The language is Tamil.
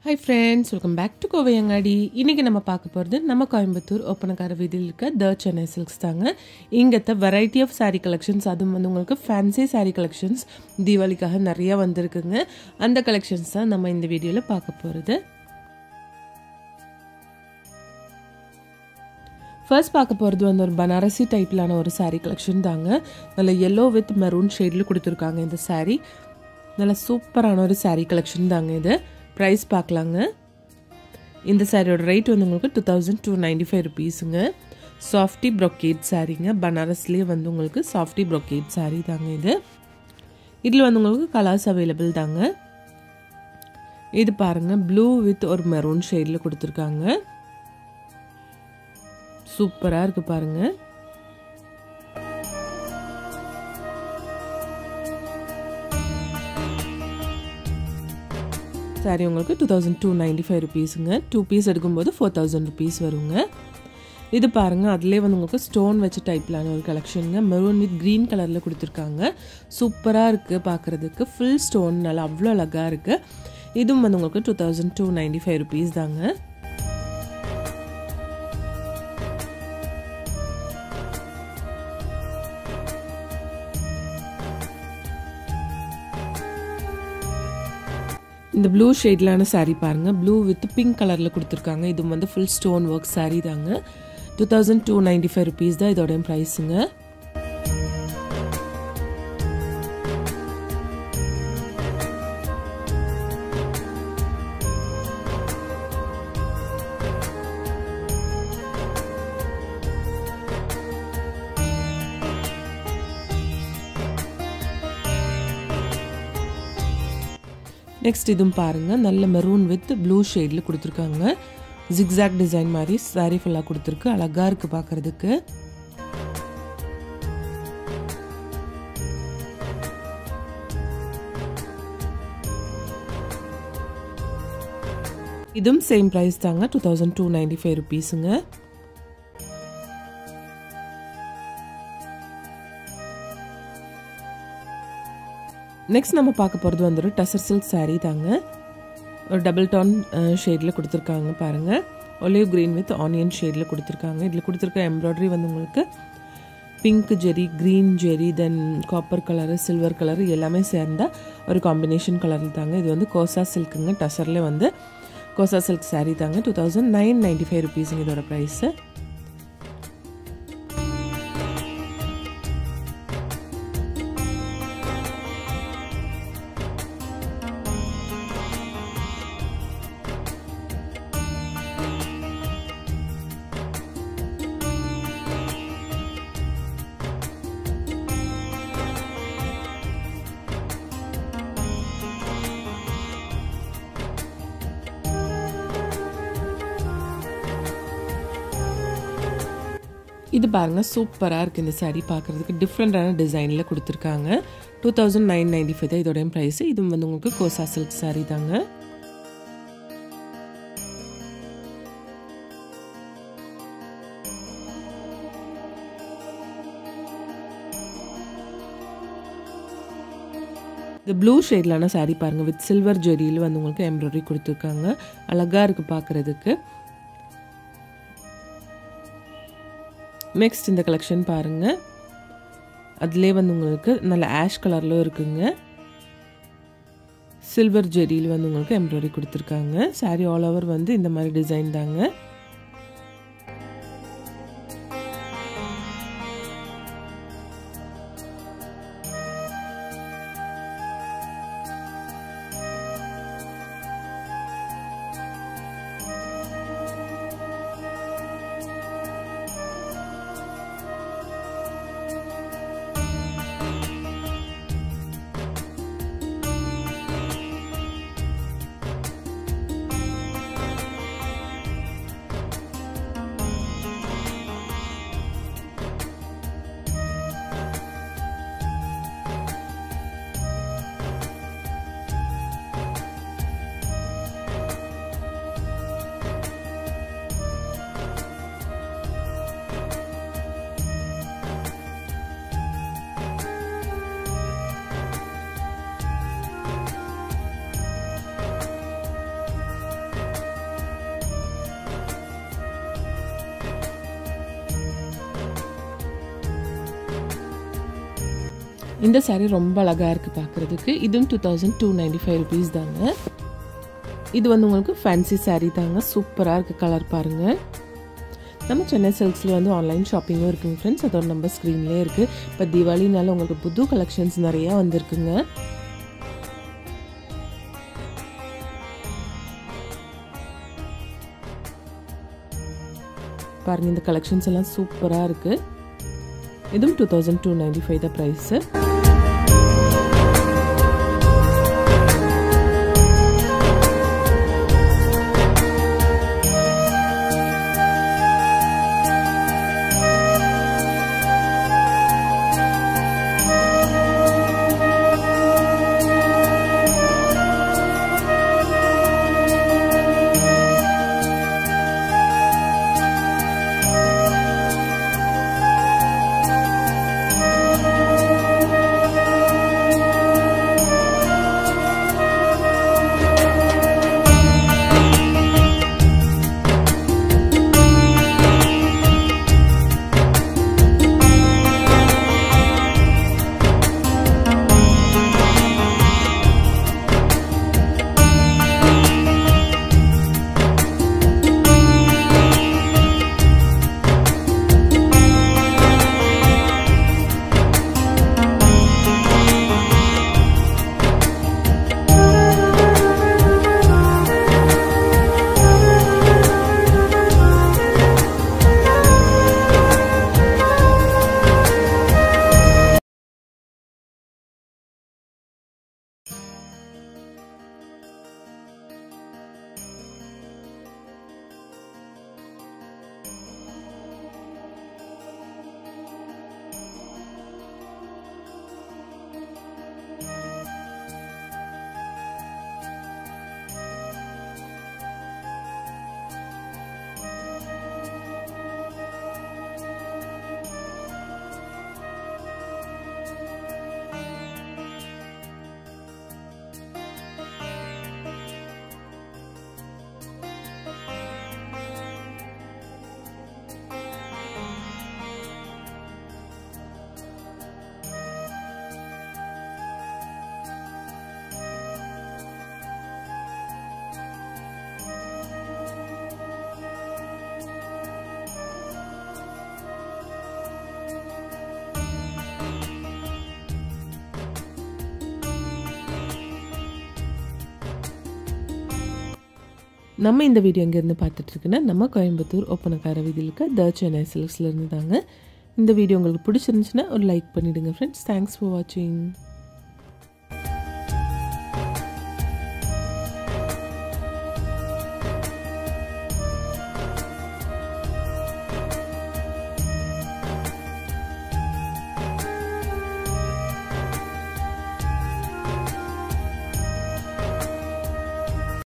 Hi friends, welcome back to Kovayangadi. இன்னைக்கு நம்ம பார்க்க போறது நம்ம கோயம்புத்தூர் ஒப்பனக்கார வீதியில் இருக்க த சென்னை சில்க்ஸ் தாங்க. இங்கத்த வெரைட்டி ஆஃப் saree collections அதுவும் வந்து உங்களுக்கு ஃபேன்சி saree collections தீபாவளிக்காக நிறைய வந்திருக்குங்க. அந்த collections தான் நம்ம இந்த வீடியோல பார்க்க போறது. First பார்க்க போறது வந்து ஒரு பனாரசி டைப்லான ஒரு saree collection தாங்க. நல்ல yellow with maroon shadeல கொடுத்திருக்காங்க இந்த saree. நல்ல சூப்பரான ஒரு saree collection தாங்க இது. Price பார்க்கலாங்க. இந்த சாரியோட ரேட் வந்து உங்களுக்கு 2295 ரூபீஸ்ங்க. Softy brocade சாரீங்க. பனாரஸ்லயே வந்து உங்களுக்கு சாஃப்டி brocade சாரி தாங்க இது. இதுல வந்து உங்களுக்கு கலர்ஸ் அவைலபிள் தாங்க. இது பாருங்க ப்ளூ வித் ஒரு மெரூன் ஷேட்ல கொடுத்திருக்காங்க. சூப்பரா இருக்கு பாருங்க. சாரி உங்களுக்கு 2295 ரூபீஸ்ங்க. 2 பீஸ் எடுக்கும்போது 4000 ரூபீஸ் வருங்க. இது பாருங்க அதிலே வந்து உங்களுக்கு ஸ்டோன் வச்ச டைப்லான ஒரு கலெக்ஷனுங்க. மெரூன் வித் கிரீன் கலர்ல கொடுத்திருக்காங்க. சூப்பரா இருக்கு பார்க்கிறதுக்கு. ஃபுல் ஸ்டோன் நல்லா அவ்வளோ அழகா இருக்கு. இதுவும் வந்து உங்களுக்கு 2295 ரூபீஸ் தாங்க. இந்த ப்ளூ ஷேட்லான saree பாருங்க. ப்ளூ வித் பிங்க் கலர்ல கொடுத்திருக்காங்க. இது வந்து ஃபுல் ஸ்டோன் வர்க் saree தாங்க. 2295 ரூபீஸ் தான் இதோட பிரைஸ்ங்க. நெக்ஸ்ட் இதுவும் பாருங்க நல்ல மெரூன் வித் ப்ளூ ஷேட்ல கொடுத்திருக்காங்க. ஜிக்ஸாக் டிசைன் மாதிரி saree ஃபுல்லா கொடுத்திருக்கு. அழகா இருக்கு பார்க்கிறதுக்கு. இதுவும் சேம் பிரைஸ் தாங்க. 2295 ரூபீஸ்ங்க. நெக்ஸ்ட் நம்ம பார்க்க போகிறது வந்து ஒரு டசர் சில்க் saree தாங்க. ஒரு டபுள் டோன் ஷேடில் கொடுத்துருக்காங்க பாருங்க. ஒலிவ் கிரீன் வித் ஆனியன் ஷேடில் கொடுத்துருக்காங்க. இதில் கொடுத்துருக்க எம்ப்ராய்டரி வந்து உங்களுக்கு பிங்க் ஜெரி, கிரீன் ஜெரி, தென் காப்பர் கலரு, சில்வர் கலரு எல்லாமே சேர்ந்த ஒரு காம்பினேஷன் கலரில் தாங்க. இது வந்து கோசா சில்க்குங்க. டசரில் வந்து கோசா சில்க் saree தாங்க. 2995 ரூபீஸுங்க இதோட ப்ரைஸு. இது பாருங்க சூப்பரா இருக்கு இந்த saree பார்க்கிறதுக்கு. டிஃப்ரெண்டான டிசைன்ல கொடுத்திருக்காங்க. 2995 தான் இதோட பிரைஸ். இது வந்து உங்களுக்கு கோசா சில்க் saree தாங்க. இந்த ப்ளூ ஷேட்லான saree பாருங்க வித் சில்வர் ஜெரியில வந்து உங்களுக்கு எம்ப்ராய்டரி கொடுத்திருக்காங்க. அழகா இருக்கு பார்க்கிறதுக்கு. நெக்ஸ்ட் இந்த கலெக்ஷன் பாருங்க. அதிலே வந்து உங்களுக்கு நல்ல ஆஷ் கலர்ல இருக்குங்க. சில்வர் ஜெரியில வந்து உங்களுக்கு எம்ப்ராய்டரி கொடுத்திருக்காங்க. saree ஆல் ஓவர் வந்து இந்த மாதிரி டிசைன் தாங்க. இந்த saree ரொம்ப அழகா இருக்கு பார்க்கிறதுக்கு. இதுவும் 2295 rupees தாங்க. இது வந்து உங்களுக்கு ஃபேன்சி saree தாங்க. சூப்பரா இருக்கு கலர் பாருங்க. நம்ம சென்னை சில்க்ஸ்ல வந்து ஆன்லைன் ஷாப்பிங்கும் இருக்குங்க ஃப்ரெண்ட்ஸ். அதோட நம்பர் ஸ்க்ரீன்லேயே இருக்கு. இப்போ தீபாவளினால உங்களுக்கு புது கலெக்ஷன்ஸ் நிறைய வந்திருக்குங்க. பாருங்க இந்த கலெக்ஷன்ஸ் எல்லாம் சூப்பரா இருக்கு. இதுவும் 2295 தான் பிரைஸ். நம்ம இந்த வீடியோ எங்கேருந்து பார்த்துட்டு இருக்குன்னா நம்ம கோயம்புத்தூர் ஒப்பனக்கார வீதியில் இருக்க த சென்னை சில்க்ஸ்ல இருந்து தாங்க. இந்த வீடியோ உங்களுக்கு பிடிச்சிருந்துச்சுன்னா ஒரு லைக் பண்ணிடுங்க ஃப்ரெண்ட்ஸ். தேங்க்ஸ் ஃபார் வாட்சிங்.